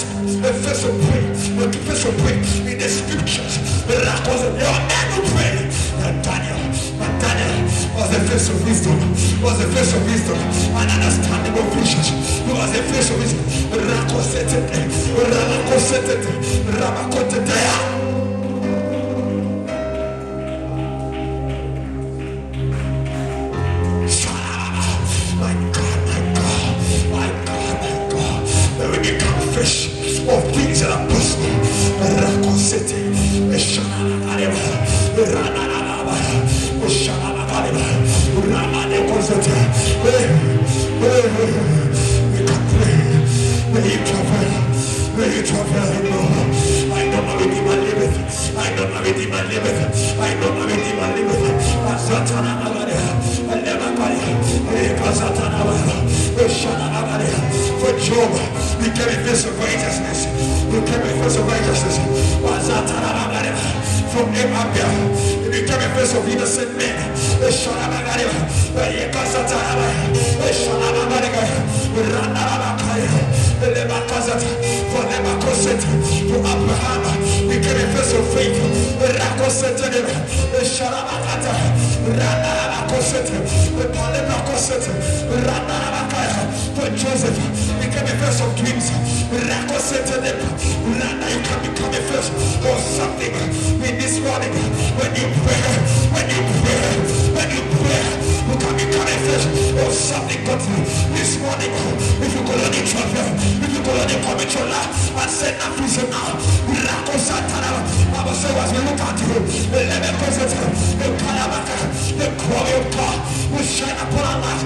a face of prayer in the scriptures. Your men who pray. And Daniel was the face of wisdom, and understanding of visions. He was the face of wisdom. We become fish of things that are possible. May you travel, I know my Redeemer liveth. I know my Redeemer liveth. I know my Redeemer liveth. Satana for Job, we came in face of righteousness. We came in face of righteousness. From Abraham, we became a face of innocent men. For Abraham, we came in face of faith. For Joseph, we came a face of dreams. You can become a face of something in this morning. When you pray, you can become a face of something. But this morning, if you could only travel, if you could only come into your life and say nothing is now. I will say as we look at you, the glory of God will shine upon our lives.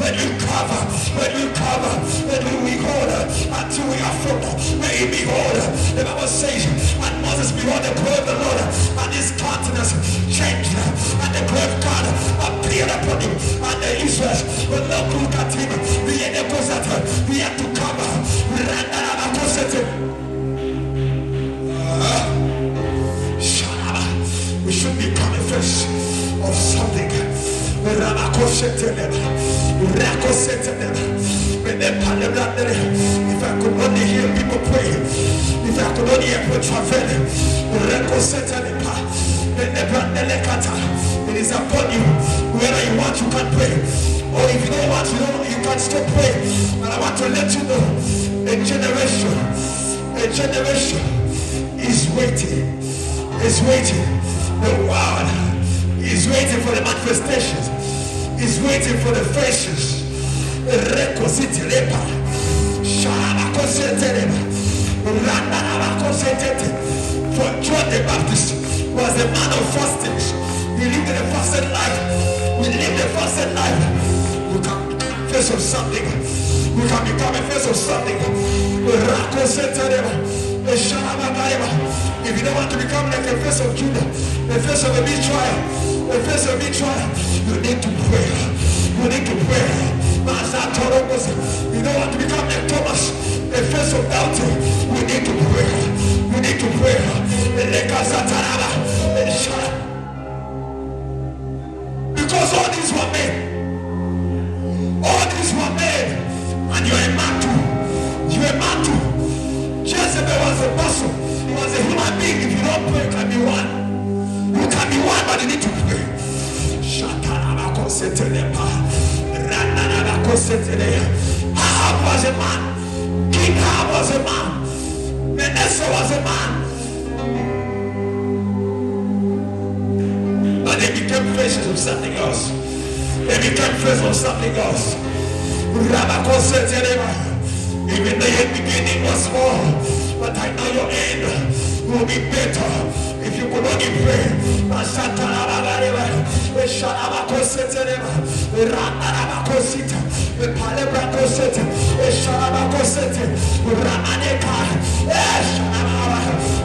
When you cover, when you behold until we are full, may you behold. The Bible says, and Moses behold the glory of the Lord, and his countenance changed, and the glory of God appeared upon him, and the Israelites will not look at him. We had to cover. We should become a face of something. If I could only hear people pray, if I could only hear people travel, it is upon you. Whether you want, you can pray, or if you don't want, you can still pray. And I want to let you know, a generation is waiting. The world is waiting for the manifestations. Is waiting for the faces. For John the Baptist was a man of fastings. He lived a fasted life. We live a fasted life. We can become a face of something. We can become a face of something. If you don't want to become like a face of Judah, a face of a big trial, you need to pray. You need to pray. You don't want to become like Thomas, a face of doubting. You need to pray. You need to pray. Because all these were men. And you're a man too. Jezebel was a person. He was a human being. If you don't pray, you can be one. You can be one, but you need to pray. Ahab was a man. King Ahab was a man. Manasseh was a man. But they became faces of something else. Even the beginning was small, but I know your end will be better if you could only pray.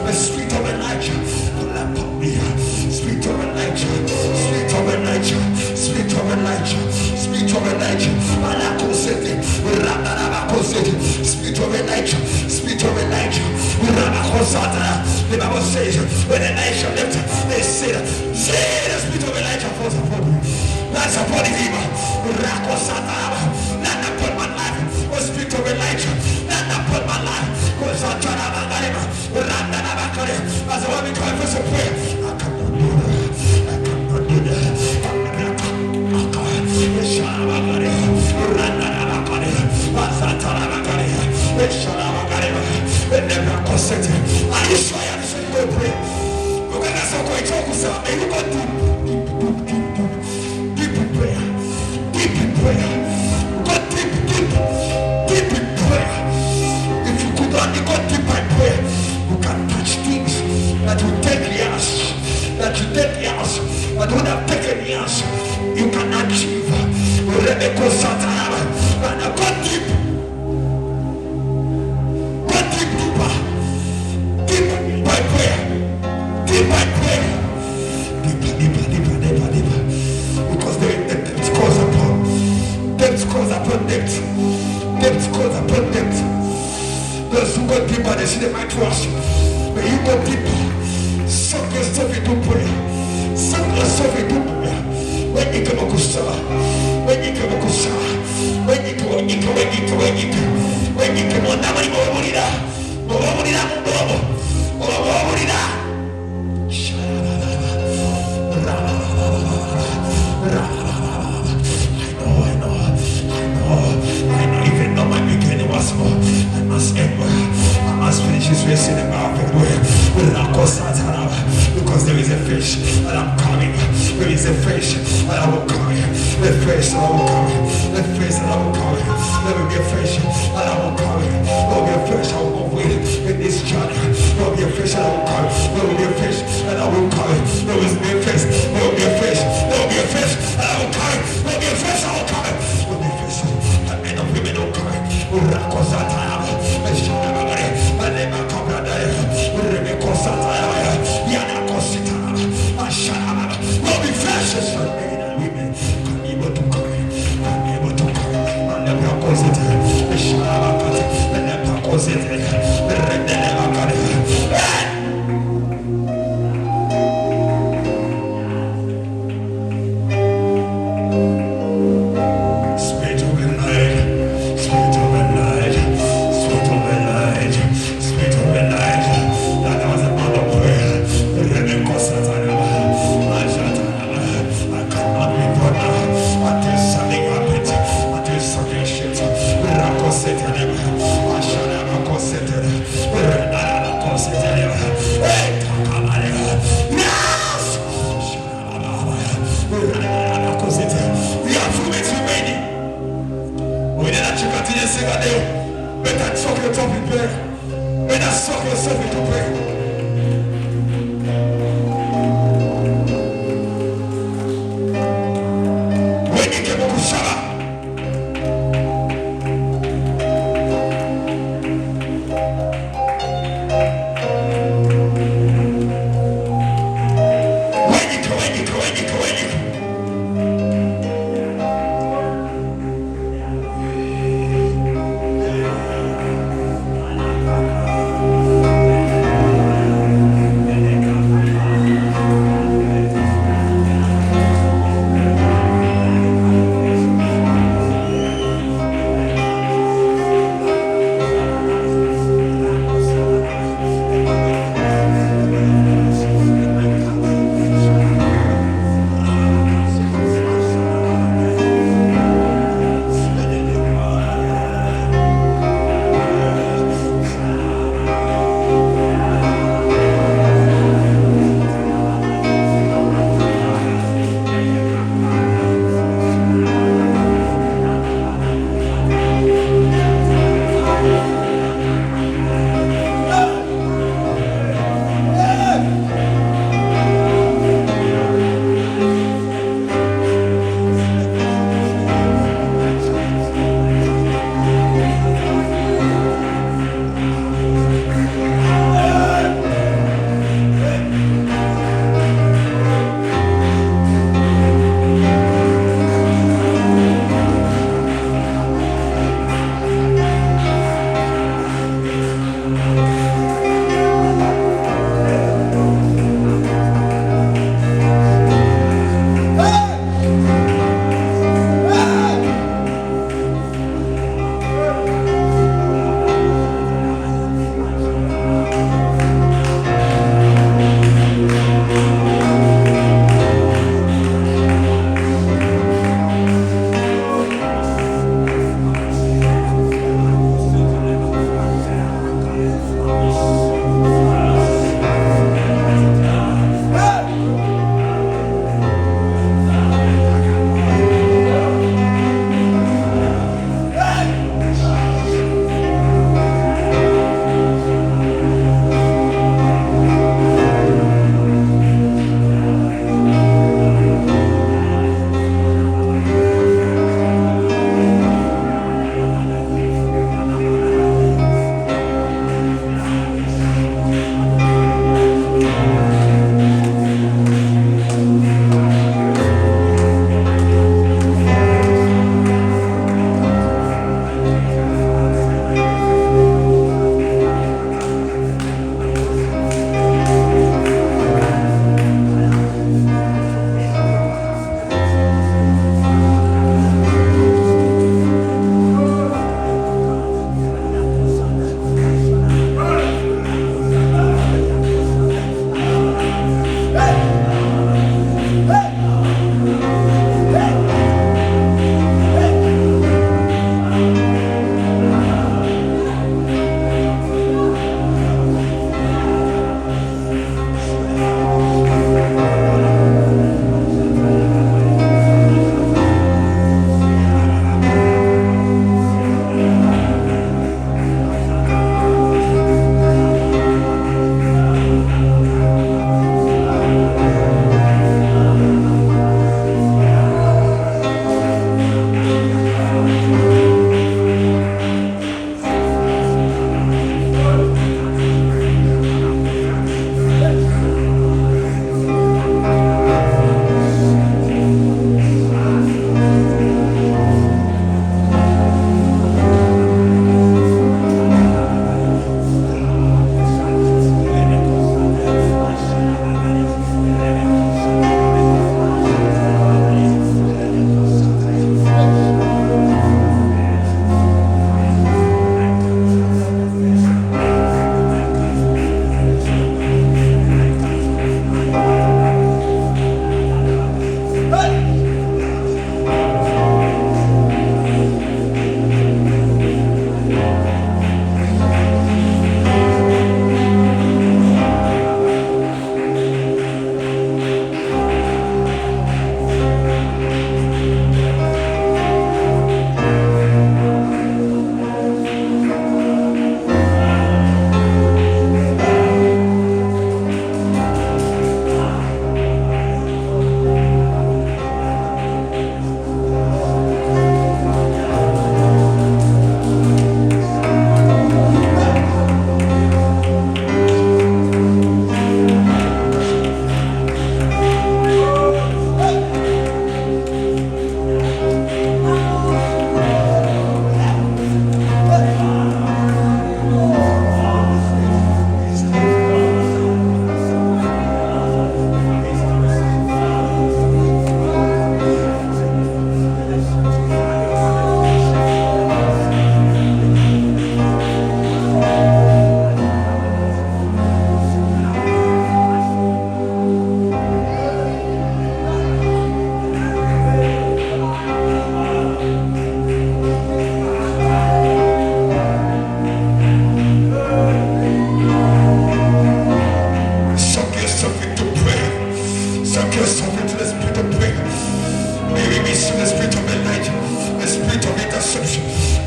The spirit of Elijah, spirit of Elijah, spirit of Elijah, spirit of Elijah, spirit of Elijah, spirit of Elijah, spirit of Elijah. The Bible says when Elijah left, they said, "See the spirit of Elijah falls upon you." That's upon him. Not upon my life. The spirit of Elijah. Depth goes upon depth. Those who go deeper, they see the might rush. But you go deeper. Soak yourself into prayer. Soak yourself into prayer. When you come to when you come to when you come on, nobody will read that. I know, even though my beginning was small, I must end well. I must finish this race in the perfect way. Because there is a fish and I'm coming. There is a fish and I will come. The fish and I will come. The fish and I will come. There will be a fish and I will come. There will be a fish I will go with in this journey. There will be a fish and I will come. There will be a fish and I will come. There will be a fish. There will be a fish. There will be a fish and I will come. There will be a fish I will come. There will be a fish and men and women will come. Will be flashes for men and women. Come able to come. Come able to come. And never cause it. And never cause it. Better suck yourself in prayer. Better suck yourself into prayer. When you came to Shaba,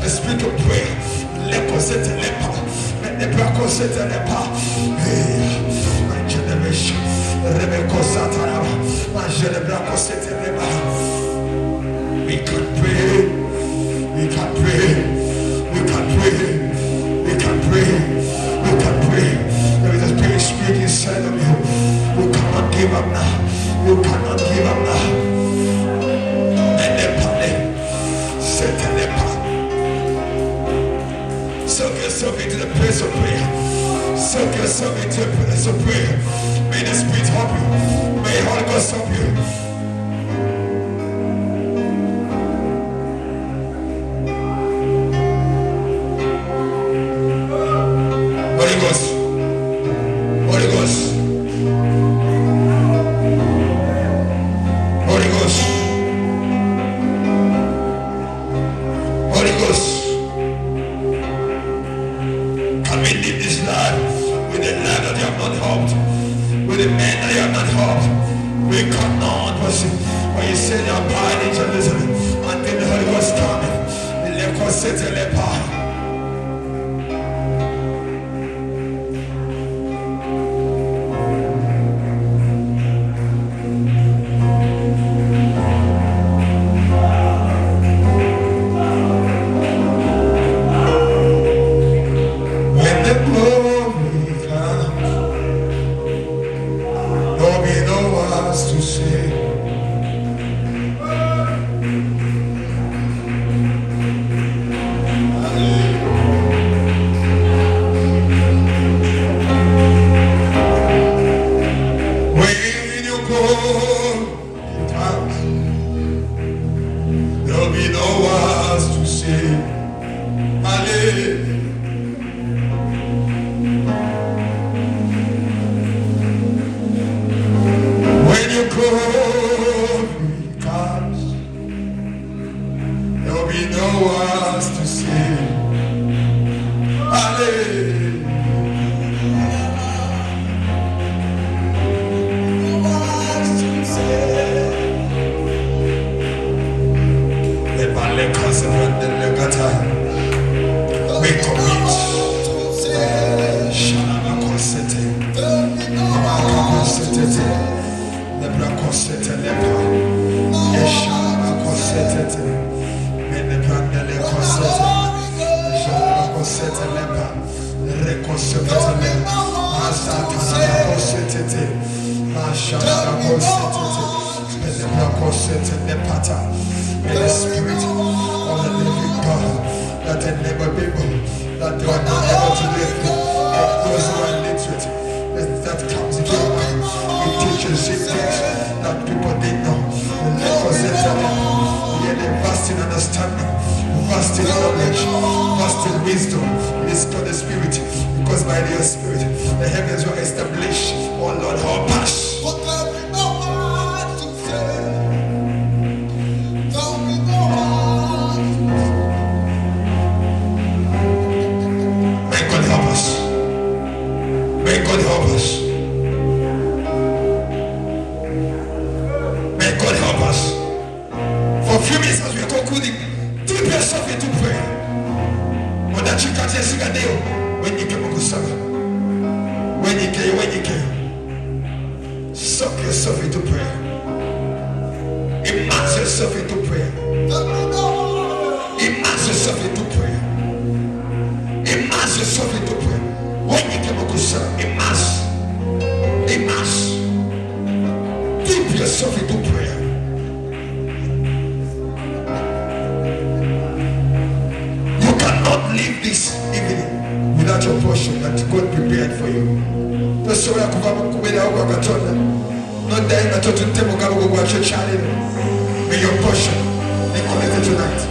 The spirit of prayer. Let the braco set the power. My generation. We can pray. We can pray. We can pray. We can pray. We can pray. There is a spirit inside of you. You cannot give up now. You cannot give up now. And the party. Set the power. Soak yourself into the place of prayer. Soak yourself into the place of prayer. May the Spirit help you. May the Holy Ghost help you. Holy Ghost. Holy Ghost. Holy Ghost. Holy Ghost. Can we live this life with the life that you have not helped? With the men that you have not helped? We cannot worship. When you say you abide in Jerusalem until the Holy Ghost coming, the leper said to the leper. May your portion be connected tonight.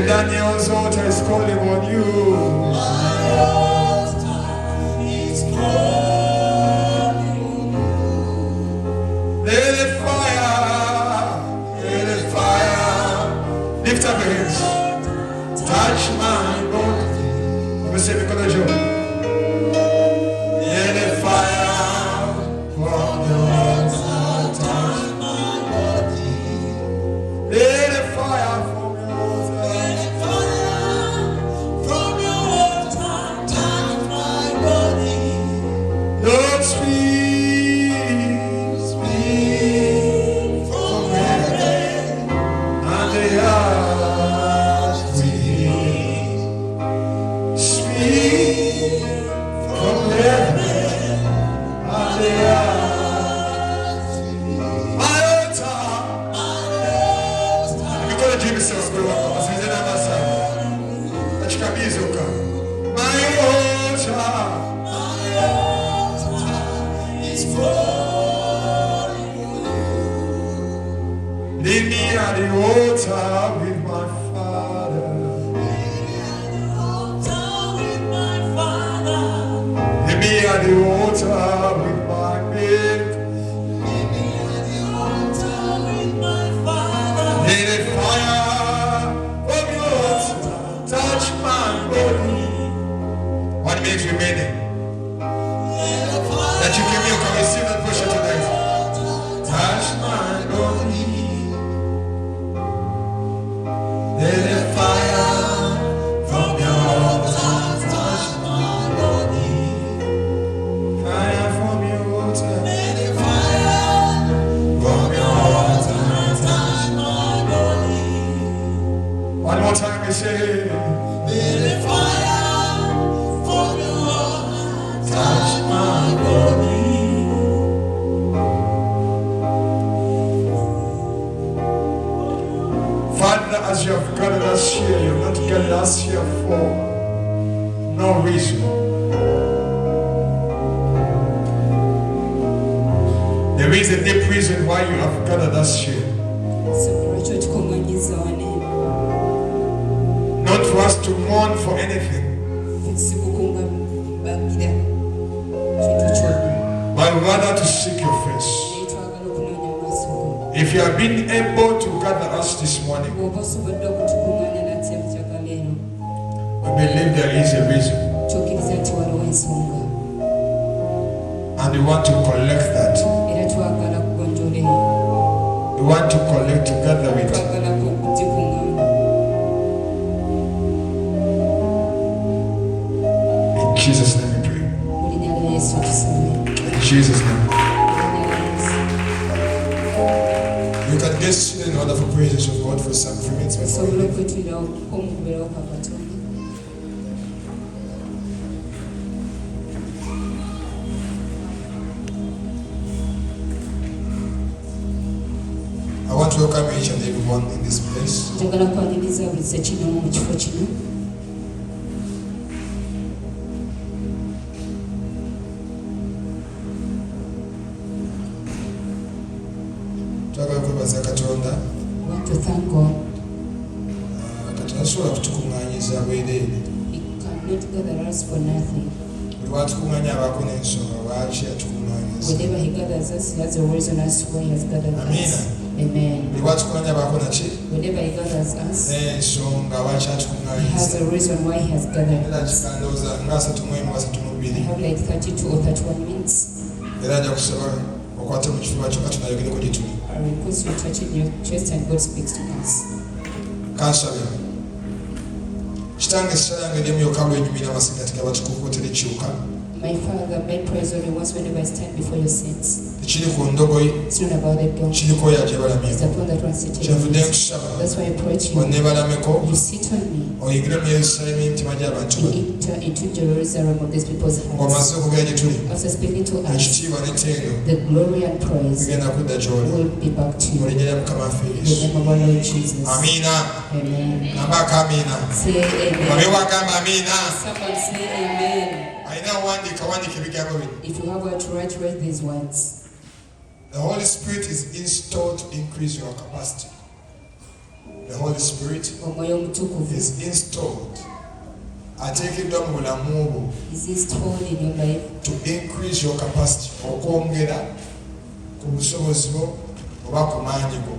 Daniel's altar is calling on you. My altar is calling on you. Let the fire, let the fire. Lift up your hands. Touch my body. You say because of you. Let the fire from your altar touch my body. Let the fire from lead me at the altar with my Father. Lead me at the altar with my Maker. Let the fire of your altar touch my body. 1 minute remaining. That you can receive that pressure tonight. Touch my body. Let the fire from your altar touch my body. Fire from your altar. Let the fire from your altar touch my body. One more time we say, let the fire from your altar touch my body. As you have gathered us here, you have not gathered us here for no reason. There is a deep reason why you have gathered us here. Not for us to mourn for anything, but rather to seek your face. If you have been able to gather us this morning, we believe there is a reason. And we want to collect that. We want to collect together with you. In Jesus' name we pray. In Jesus' name. You can get seated in order for praises of God for some few minutes before we leave. I want to welcome each and everyone in this place. I want to thank God. He cannot gather us for nothing. atukuŋŋaanyiza. Whenever he gathers us, he has a reason as to why he has gathered us. Amen. Buli watukulanya baako naki? Whenever he gathers us, n'ensonga lwaki he has atukuŋŋaanyiza. a reason why he has gathered Era us. kikandowooza nga 31 32. I have like 32 or 31 minutes. Era nja kusaba okwate mu kifuba kyo kati nayogereko gye tuli. I request you touch in your chest and God speaks to us. Kansabe. Kitange essala yange ly'emyoka lwenyumira amasigati g'abatukuvu terikyuka. My Father, my praise only once whenever I stand before your saints. Tekiri ku ndogoyi, It's not about the donkey. kiriko oyo It's agyebalamyeko. upon that one sitting. Kyenvudde nkusaba That's why I pray to you. onneebalameko, You sit on me. oyingire mu Yerusaalemu y'emitima gy'abantu You bano. enter into Jerusalem of these people's hearts. Ng'omaze okugera gye tuli, After speaking to us, ekitiibwa n'ettendo the glory and praise bigenda kudda gy'oli. will be back to Mu you. linnya lya Mukama waffe In Yesu. the name of our Lord Jesus. Amiina. Amen. Nambaako amiina. Say amen. Babe wagamba amiina. Someone say amen. Alina wandiika ebigambo bino. If you have what to write these words. The Holy Spirit is installed to increase your capacity. The Holy Spirit Omwoyo omutukuvu is installed. Ateekeddwa mu bulamu bwo is installed in your life to increase your capacity. Okwongera ku busobozi bwo oba ku maanyi go.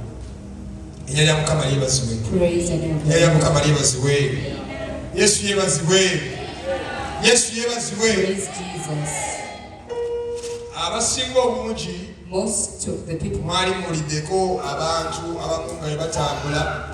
Erinnya lya Mukama lyebazibwe. praise and Erinnya lya Mukama lyebazibwe. Yesu yeebazibwe. Yesu yeebazibwe. praise Jesus. Abasinga obungi Most of the people mwali muliddeko abantu abamu nga batambula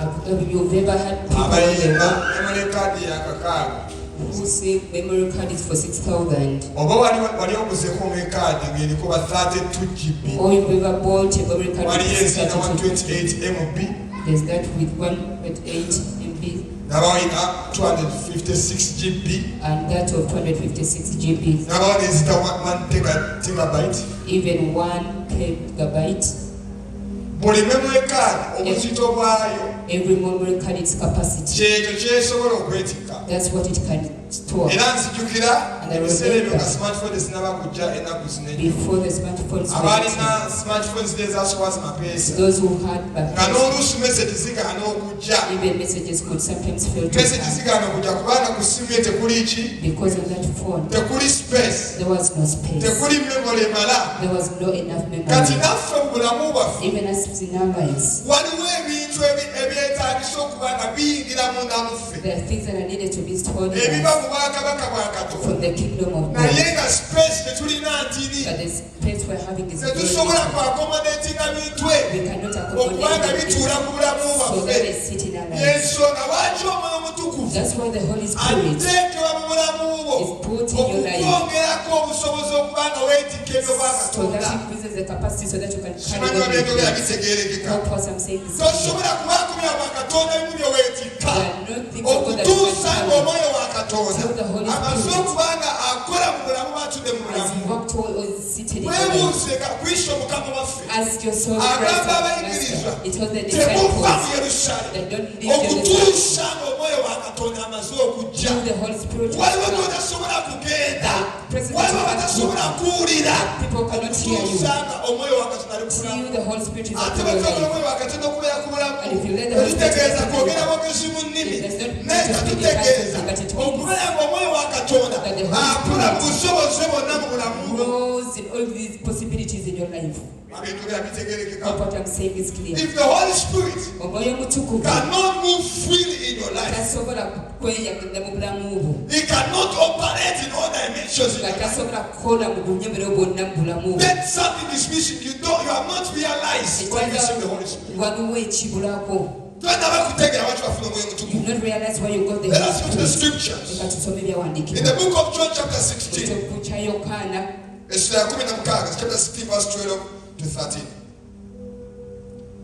you've ever had people on the abayimba road memory card yakakaaga who say memory card is for 6,000. oba wali oguzeko omekaadi ng'eriko ba 32 GB Or you've ever bought a memory card wali with enzina 32. 128 MB There's that with 1.8 MB n'abawalina 256 GB and that of 256 GB. n'abawalina enzita 1 TB. Even 1 gigabyte. Buli memory card obuzito bwayo Every memory card its capacity. kyekyo kyesobola okwetikka. That's what it can store. Era nzijukira And I ebiseera ebyo remember nga smartphone zinaba kujja ennaku zino before the smartphones were abaalina smartphones zaasowaza mapeesa those who had nga back n'oluusi message zigaana okujja. even messages could sometimes fail to Message come zigaana okujja kubanga ku simu ye tekuli ki, because on that phone tekuli space, there was no space. tekuli memory emala. There was no enough Kati memory. naffe mu bulamu bwaffe Even as in our lives, waliwo ebintu ebyetaagisa okuba nga biyingira munda muffe there are things that are needed to be stored in ebiba us mu bwakabaka bwa Katonda from the kingdom of naye God. nga space tetulina ntini But the space we're having is very tetusobola little. kuakomodatinga bintu We ebyo cannot okubanga accommodate bituula it ku bulamu so that bwaffe. they sit in our lives. Yensonga lwaki omwoyo omutukuvu That's why the Holy Spirit ateekebwa mu bulamu bwo is put in your life okukwongerako obusobozi okubanga weetikka ebyo bwa so that Katonda. increases the capacity so that you can carry Simanyi on obyogera with it. bitegeerekeka. Hope what I'm saying is clear. Tosobola kubaako bya bwa Katonda ebimu bye weetikka There are no things of God that you okutuusa can ng'omwoyo wa Katonda Tell the Holy amaze Spirit. okubanga akola mu bulamu batudde mu as bulamu. you walk toward or seated in your life. Weebuuze Kristo Mukama waffe Ask yourself, agamba Christ, abayigirizwa Master. It was the temuva mu disciples Yerusaalemu that don't leave Jerusalem okutuusa ng'omwoyo wa Katonda amaze okujja. till the Holy Spirit was Waliwo come. b'otasobola kugenda, President waliwo of b'otasobola kuwulira People cannot hear you okutuusa nga omwoyo wa Katonda ali ku bulamu. till the Holy Spirit is Ate upon bwe your twagala life. omwoyo wa Katonda okubeera ku bulamu And if you let the Holy Spirit tekitegeeza take kwogera over, bwogezi mu nnimi it does not naye mean to speak in katutegeeza tongues, but it means okubeera ng'omwoyo wa Katonda that the Holy akula mu Spirit busobozi bwonna mu bulamu bwo. grows in all these possibilities in your life. Abyogera bitegeerekeka. Hope what I'm saying is clear. If the Holy Spirit Omwoyo omutukuvu cannot move freely in your life, tasobola kweyagala mu bulamu bwo. he cannot operate in all dimensions in Nga your life. tasobola kukola mu bunyomero bwonna mu bulamu bwo. Then something is missing. You have not realized what is missing the Holy Spirit. Waliwo ekibulako. Twetaba kutegeera lwaki bafuna omwoyo You omutukuvu. not realize why you got the Let Holy us go to the Spirit. scriptures. Leka tusome In ebyawandiikibwa. the book of John chapter 16, Ekitabo kya Yokaana essula ya 16, chapter 16 verse 12 to 13.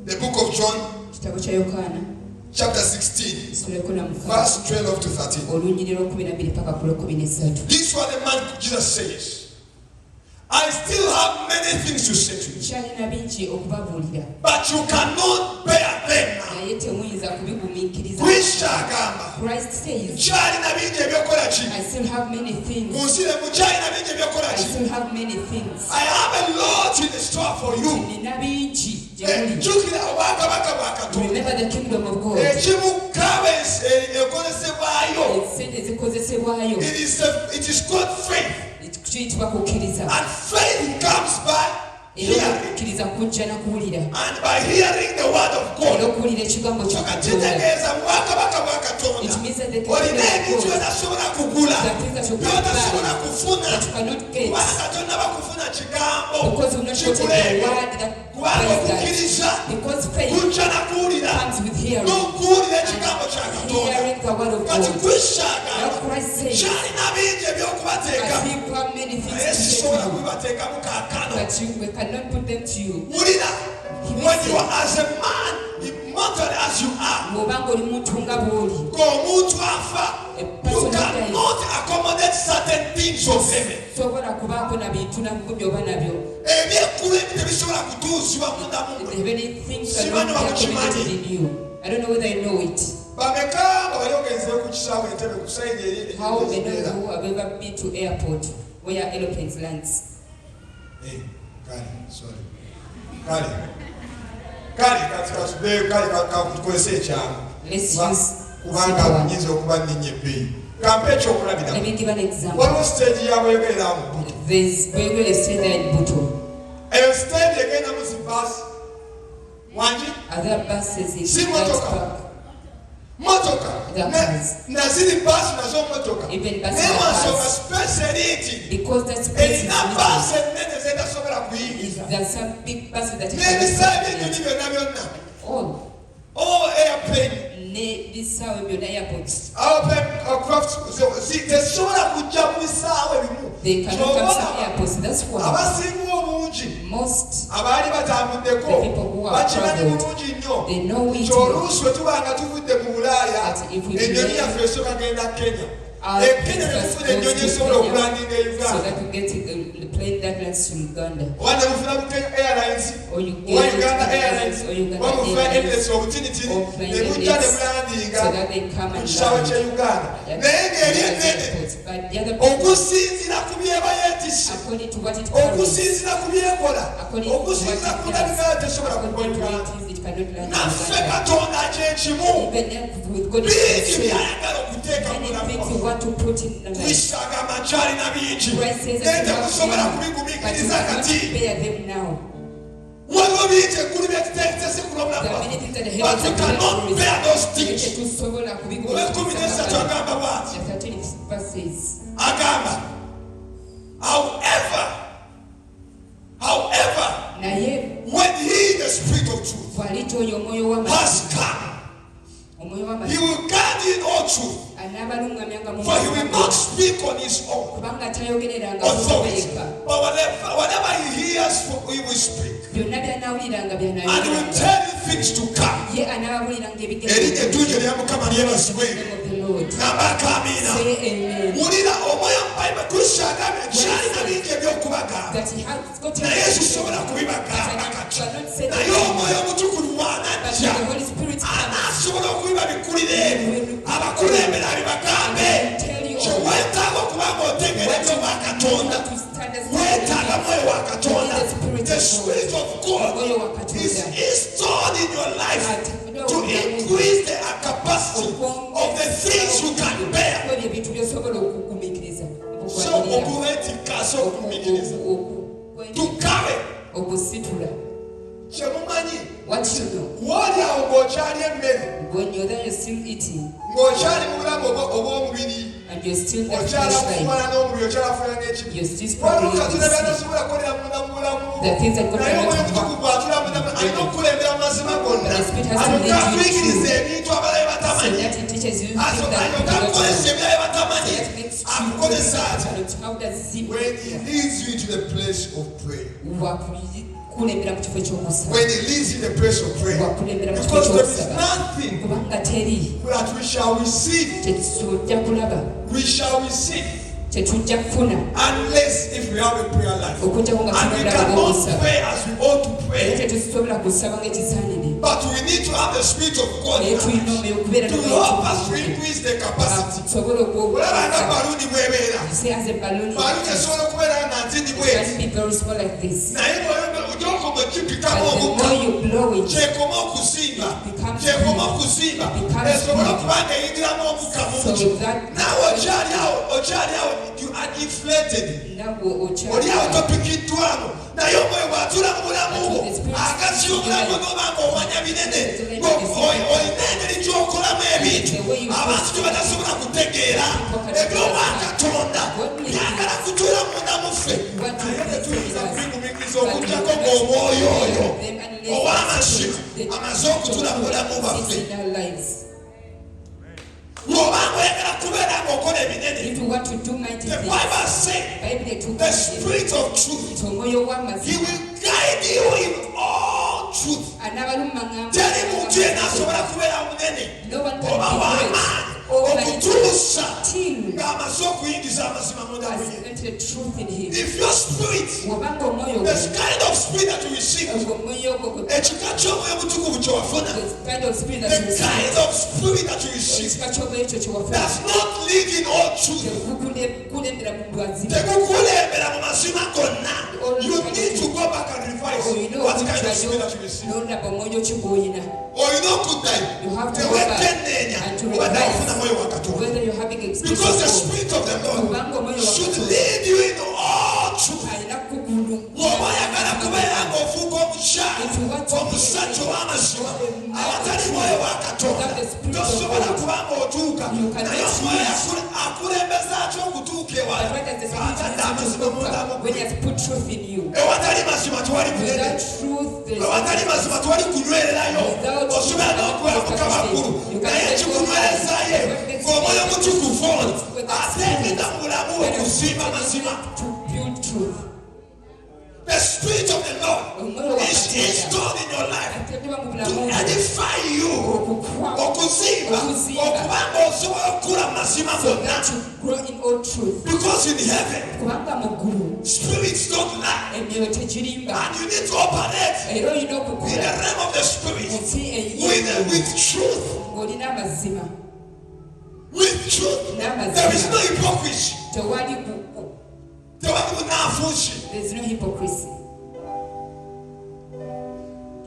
The book of John ekitabo kya Yokaana chapter 16 essula ekkumi na mukaaga verse 12 to 13. olunnyiriri olw'ekkumi na bbiri paka ku lw'ekkumi n'essatu. This one the man Jesus says, I still have many things to say to you, Kyalina bingi okubabuulira but you cannot bear them now. naye temuyinza kubigumiikiriza. Kristo agamba Christ says, kyalina bingi ebyokola ki I still have many things. munsire mukyalina bingi ebyokola I ki. still have many things. I have a lot in store for you. Nina bingi gye muli. Jjukira obwakabaka bwa Katonda Remember the kingdom of God. ekimukaaba ekozesebwayo. Ensente ezikozesebwayo. It is called faith. And faith comes by hearing. And by hearing the word of God. It means that the because we're not sure the word that because faith comes with hearing. Hearing the word of God. Now Christ says, I think how many things to but we cannot put them to you. When you are as a man, immortal as you are, you cannot accommodate certain things of heaven. Many things are not accommodated in you. I don't know whether you know it. How many of you have ever been to airport where aeroplanes lands? Hey, sorry. Let's use let me give an example. There's a stage there in Buto. Other buses in that park. Even buses because that space is there's some big buses that all airplane this how we build airports. They cannot come some airports. That's why most the people who are traveled, they know it. That if we play so that you get the plane that lands to Uganda, or you get Uganda Airlines, or Uganda Airlines, or plane so that they come and land. But the other people, according to what it carries, according to what it does, according to what it is, it cannot land in Uganda. Even with God anything you want to put in the life. Christ says that you cannot bear them now. There are many things that the heavens but you cannot bear those things. However, when he, the Spirit of truth, has come, he will guide you in all truth. For he will not speak on his own authority. But whatever he hears, he will speak. And he will tell you things to come. The Spirit of God is installed in your life to increase the capacity of the things you can bear. So to carry. What you know? When you're there, you're still eating. And you're still that flashlight. You're still struggling with this. The things that God cannot do. But the Spirit has to lead you through. So that it teaches you things that God makes you. How does He when He leads you to the place of prayer? When He leads you in the place of prayer, because there is nothing that we shall receive. We shall receive unless if we have a prayer life. And we cannot pray as we ought to pray. But we need to have the Spirit of God to help us to increase the capacity. It can be very small like this. But the more you blow it, it becomes big. So that deflated. Oli autopikiddwamu. Naye omwoyo bw'atuula mu bulamu bwo agasi obulamu n'obanga omanya binene olina engeri gy'okolamu ebintu abantu gye batasobola kutegeera eby'obwa Katonda byagala kutuula munda mu ffe naye tetuyinza kubigumikiriza okuggyako ng'omwoyo oyo ow'amazima amaze okutuula mu bulamu bwaffe. Bw'obanga oyagala kubeera ng'okola ebinene, the Bible says the Spirit of truth, He will guide you in all truth. Teri muntu yenna asobola kubeera munene oba w'amaanyi okutuusa ng'amaze okuyingiza amazima munda mu ye. If your spirit, the kind of spirit that you receive, ekika ky'omwoyo omutukuvu kye wafuna, the kind of spirit that you receive does not lead in all truth. Tekukulembera mu mazima gonna. You need to go back and revise what kind of spirit that you receive. Olina okuddayo tewekenneenya wadde ofuna mwoyo wa Katonda. Because the Spirit of the Lord should lead you in all truth. Bw'oba oyagala kubeera ng'ofuuka omusajja ow'amazima awatali mwoyo wa Katonda tosobola kuba ng'otuuka naye omwoyo akulembeza atya okutuuka ewala atadde amazima mundamu. Ewatali mazima tewali kunene, ewatali mazima tewali kunywererayo. Osobola n'okubeera mukabakulu naye ekikunywerezayo ng'omwoyo omutukuvu ono ateekeza mu bulamu okuzimba mazima. The Spirit of the Lord is installed in your life to edify you, okuzimba okubanga osobola okukula mu mazima gonna. Because in heaven spirits don't lie, and you need to operate in the realm of the Spirit with truth. With truth, there is no hypocrisy. There's no hypocrisy.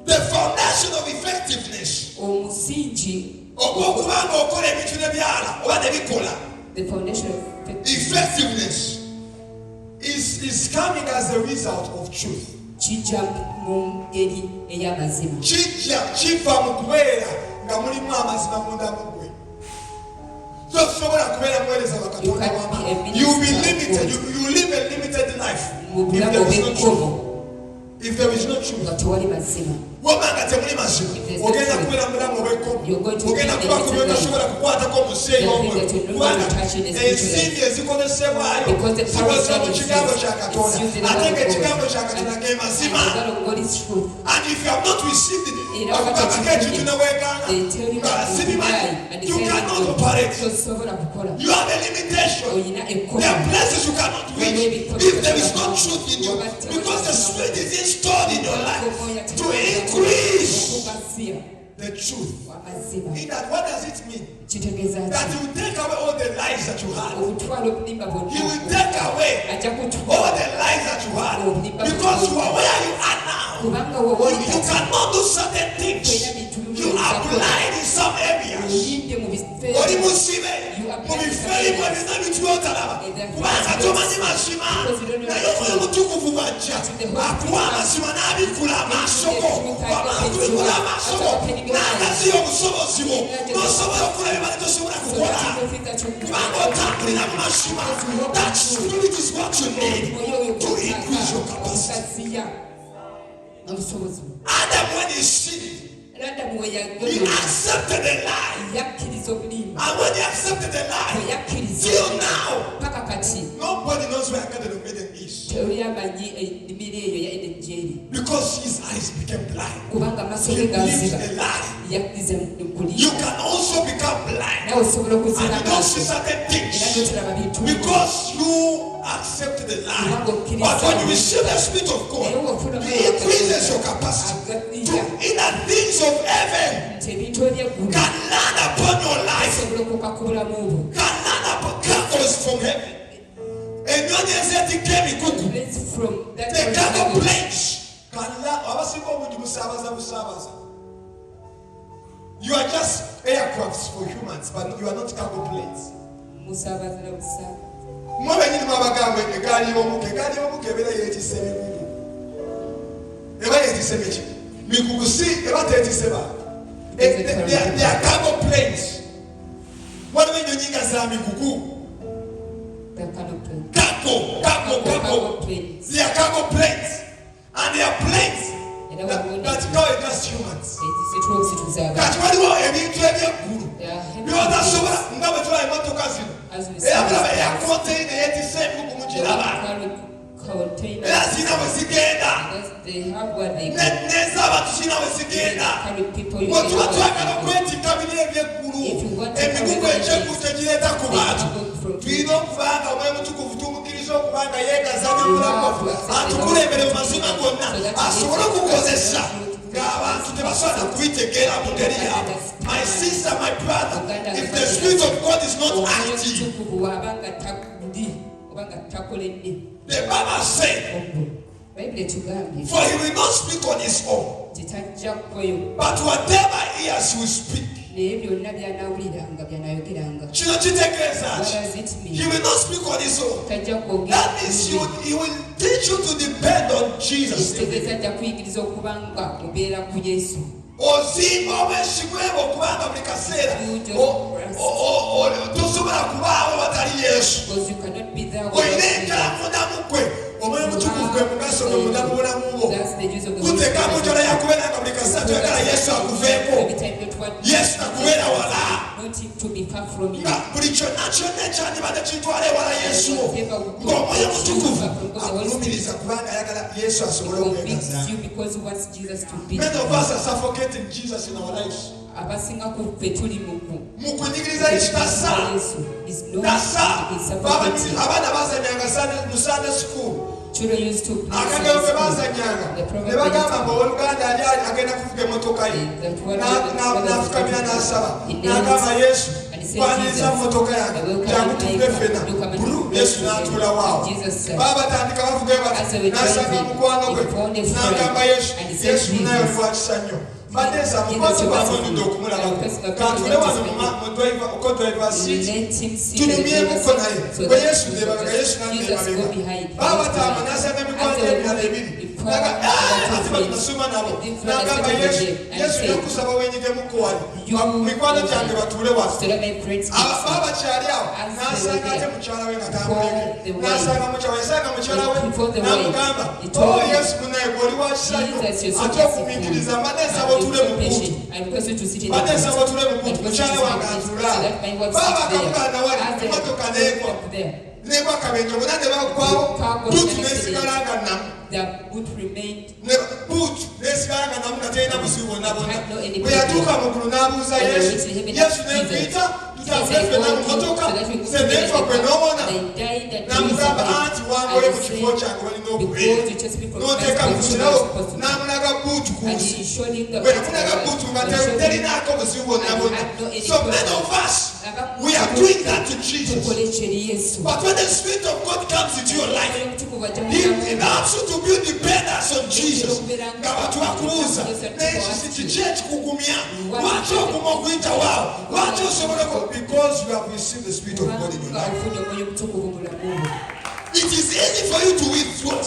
The foundation of effectiveness, the foundation of effectiveness is coming as a result of truth. Kijja kiva mu kubeera nga mulimu amazima munda mu ggwe. Tosobola kubeera muweereza wa Katonda wama. You be limited. You live a limited life if there is no truth. Wabanga temuli mazima ogenda kubeera mulamu obw'ekkomo, ogenda kuba ku byotosobola kukwatako omuseeyi omwe kubanga ensimbi ezikozesebwayo zikozesebwa mu kigambo kya Katonda ate ng'ekigambo kya Katonda ge mazima. And if you have not received it, bakugambako ekintu ne weekanga nga sibimanyi, you cannot operate. You have a limitation. There are places you cannot reach if there is no truth in you, because the Spirit is installed in your life to increase the truth. In that, what does it mean? That He will take away all the lies that you had. He will take away all the lies that you had, because you are where you are now. You cannot do certain things. You are blind in some areas. Oli musibe mubifeeyi mwebina bitwotalaba kubanga tomanyi mazima, naye omwoyo omutukuvu bw'ajja akuwa amazima n'abikkula amaasoko. Wamala kubikula amaasoko n'agaziya obusobozi bwo n'osobola okola bye bali tosobola kukola kubanga otambulira mu mazima. That Spirit is what you need to increase your capacity. Adam, when he sinned, he accepted the lie. And when he accepted the lie, till now, nobody knows where Garden of Eden is. Because his eyes became blind. He believed a lie. You can also become blind and you don't see certain things because you accept the lie. But when you receive the Spirit of God, He increases your capacity to inner things of heaven can land upon your life, can land upon cargoes from heaven. And not just the cargo planes can land. You are just aircrafts for humans, but you are not cargo planes. mwabe nyinyi mwabagambe egali y'omuke ebera yeetisse emigugu eba yeetisse miki migugu si eba teetisse ba they are cargo planes waliwo ennyonyi nga za migugu cargo planes. They are cargo planes and they are planes that go against humans. Kati waliwo ebintu ebyeggulu byotasobola nga bwe tulaba emmotoka zino era bulaba eya container yeetisse emigugu mugiraba era zirina bwe zigenda n'ez'abantu zirina bwe zigenda bwe tuba twagala okwetikka biri ebyeggulu emigugu egyeggulu tegireeta ku bantu tulina okubanga omwoyo mutukuvu tumukkiriza okubanga yeegaza n'obulamu atukulembere mu mazima gonna asobole okukozesa ng'abantu tebasobola kubitegeera mu ngeri yaabwe. My sister, my brother, if the Spirit of God is not active, the Bible said, for he will not speak on his own, but whatever he has will speak. He will not speak on his own. That means he will teach you to depend on Jesus. Ozimba obwesigwebwe okubanga buli kaseera tosobola kubaawo batali Yesu. Olina enjala munamu gwe omwoyo mutukuvu gwe mugaso gwe munamu bulamu bwo guteekamu njala yakubeeranga buli kaseera toyagala Yesu akuveeko. Yesu akubeera wala buli kyonna ekyandibadde kitwala ewala Yesu ng'omwoyo mutukuvu akulumiriza kubanga ayagala Yesu asobole okwegazaako. Many of us are suffocating Jesus in our lives. Mukunyigiriza ekitassa abaana bazanyanga mu Sunday school akagero ke bazanyanga ne bagamba mbu owooluganda ali agenda kuvuga emmotoka ye n'afukamira n'asaba n'agamba Yesu kwaniriza mmotoka yange jangu tuvuge ffena bulu Yesu n'atuula waawo. Baba batandika bavuga n'asanga mukwano gwe n'agamba Yesu naye oli wa kisa nnyo Vanessa, because you are going to dokumulaba katule wano uko driver seat tulumie mukonaye bwe Yesu ndebaga Yesu nambeera baba tama nasanga mikwano ebirala ebiri naga atiba tunasoma nabo nagamba Yesu yakusaba wenyige mukwano mikwano gyange batule wano baba kyali awo nasanga ate mukyala we nga tambuleke nasanga mukyala we namugamba Yesu kunaye bw'oli wa kisa nnyo ate okumikiriza Vanessa tule mukutu Vanessa tule mukutu mukyala wange atula baba akamuganda wali emmotoka negwa kabenje bonna ne baggwawo buutu n'esigalanga namu buutu n'esigalanga namu nga terina buzibu bonna bonna bwe yatuuka mugulu n'abuuza Yesu nekuyita tutambule ffenna mu mmotoka senneetwa gwe n'owona n'amugamba anti wangoye mu kifo kyange walina okubeera n'oteeka mu kirawo n'amulaga buutu ku nsi bwe namulaga buutu nga terinaako buzibu bonna bonna. So many of us we are doing that to Jesus, but when the Spirit of God comes into your life, He helps you to build dependence on Jesus. Nga watu wakuuza n'ekisi kiki ekikugumya lwaki oguma okuyita waawo lwaki osobola because you have received the Spirit of God in your life. It is easy for you to withdraw.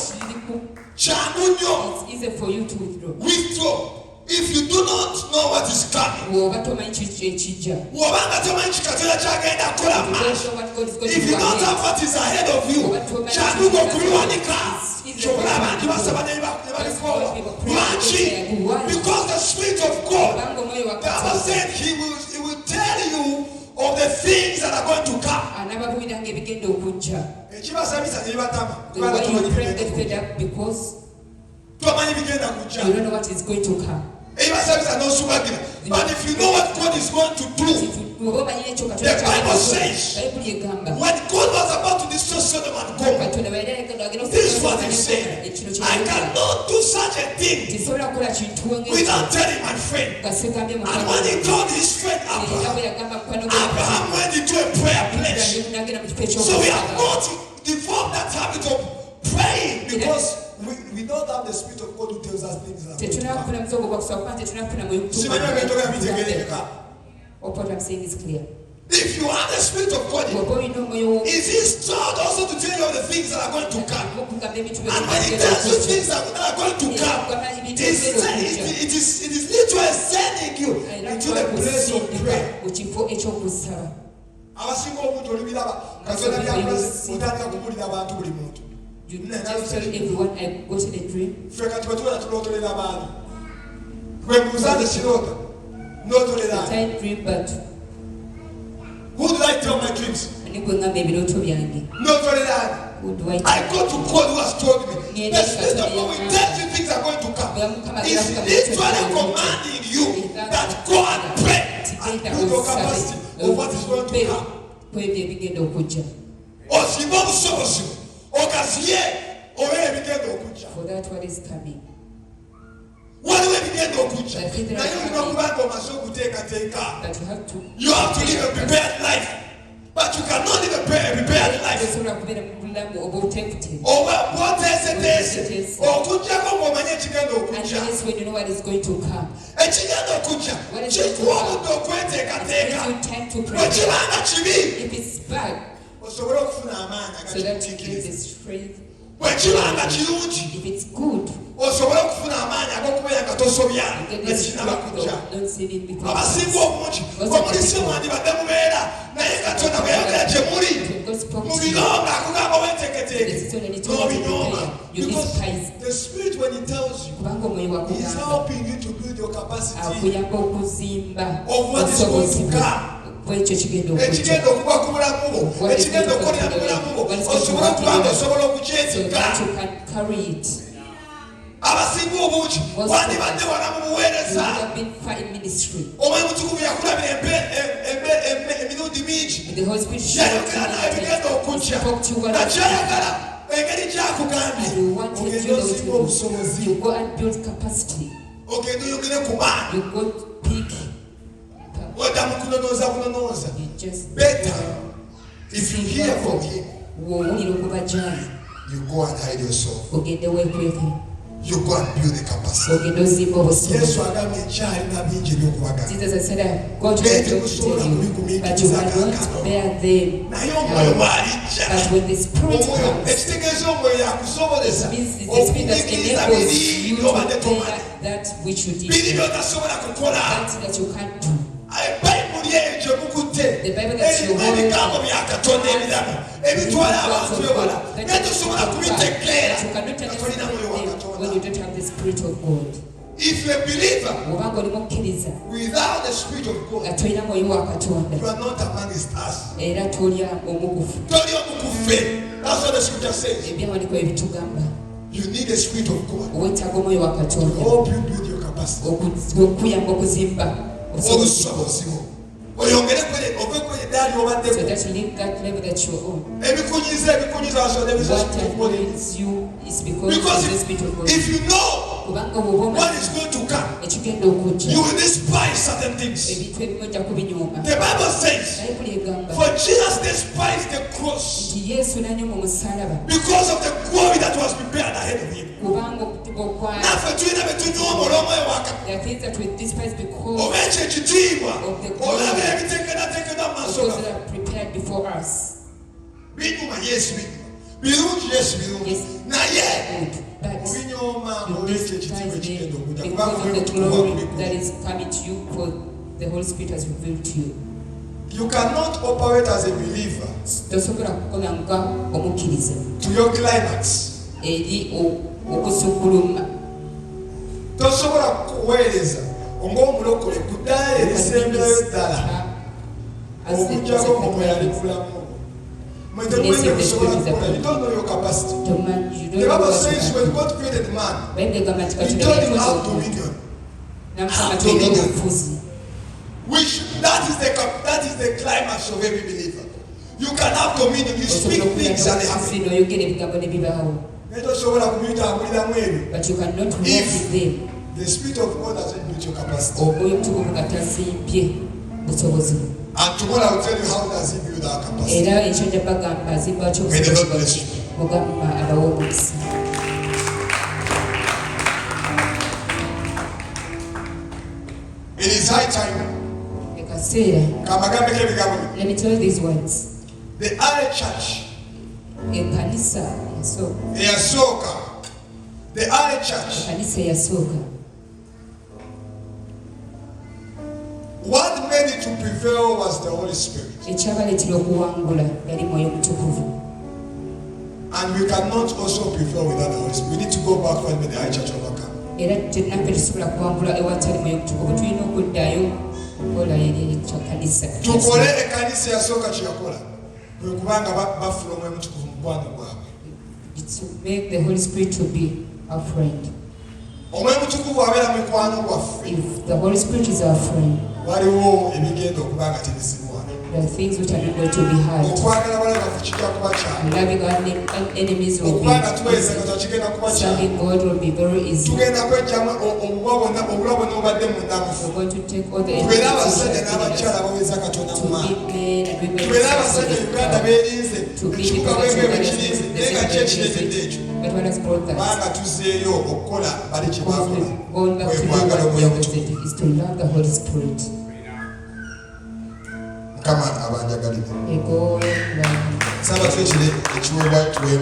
Kyangu nnyo withdraw if you do not know what is coming. Wobanga tomanyi kikatonda kyagenda kukola maaso. If you don't have what is ahead of you, kyangu okubiwanika kyobula abantu basaba ne babikoola. Lwaki? Because the Spirit of God, God said He will tell you of the things that are going to come. Ekibasabisa tebibatama kubanga tumanyi bigenda kujja. You don't know what is going to come. But if you know what God is going to do, the Bible says when God was about to destroy Sodom and Gomorrah, this is what He said: I cannot do such a thing without telling my friend. And when He told his friend Abraham went into a prayer place. So we have not developed that habit of praying because we don't have the Spirit of God who tells us things that What I'm saying is clear. If you are the Spirit of God, is He strong also to tell you of the things that are going to come? And when He tells you things that are going to come, it is literally sending you into the place of prayer. You just tell everyone I got in a dream. Sometimes dream, but who do I tell my dreams? Who do I go to God who has told me. The Spirit of God will tell you things are going to come. It's literally commanding you that go and pray and build your capacity of what is going to come. For that, what is coming? That you have to live a prepared life, but you cannot live a prepared life. Unless when you know what is going to come. What is going to come? It's time to pray. If it's bad, so that you get the strength. If it's good, you get the strength of not sinning before God. You despise. The Spirit, when He tells you, He's helping you to build your capacity of what is going to come. So that you can carry it. You have been far in ministry. The Holy Spirit spoke to you and you wanted you to go and build capacity. You go big. You just better if you hear from Him. You go and hide yourself. You go and build the capacity. Jesus said, God will tell you, but you cannot bear them. But when the Spirit comes, it means the Spirit that enables you to bear that which you did, that you can't do. The Bible that you hold, you cannot when you don't have the Spirit of God. If you're a believer without the Spirit of God, you are not among His stars. That's what the Scripture says. You need the Spirit of God to help you build your capacity. So that you live that level that you're on. What brings you is because of the Spirit of God. If you know what is going to come, you will despise certain things. The Bible says, for Jesus despised the cross because of the glory that was prepared ahead of Him. There are things that we despise because of the glory that are prepared before us. Yes, but you despise them because of the glory that is coming to you, for the Holy Spirit has revealed to you. You cannot operate as a believer to your climax. Tosobola kuweereza ng'omulokole ku ddaala erisembeyo ddala okuggyako omweyalikulamo. You don't know your capacity. The Bible says when God created man, He told him how to dominion. That is the climax of every believer. You can have dominion. You speak things and they happen. But you cannot walk with them. The Spirit of God hasn't built your capacity. And tomorrow I will tell you how does He build our capacity. May the Lord bless you. It is high time Let me tell you these words. The early church, the early church, what made it to prevail was the Holy Spirit. And we cannot also prevail without the Holy Spirit. We need to go back when the early church overcome. Tukole ekanisa yasooka kyeyakola kwe kubanga bafula omwoyo mutukuvu mu bwangu bwabwe. To make the Holy Spirit to be our friend. Omwoyo mutukuvu abeera mukwano gwaffe. If the Holy Spirit is our friend, waliwo ebigenda okuba nga tebisibwa. There are things which are not going to be hard. Loving our enemies will be easy. Serving God will be very easy. We're going to take all the enemies to be men and women to be the but what has brought that? Going back to do what we are going to do is to love the Holy Spirit. Come on, abanjagalide. Saba twekire ekiweebwa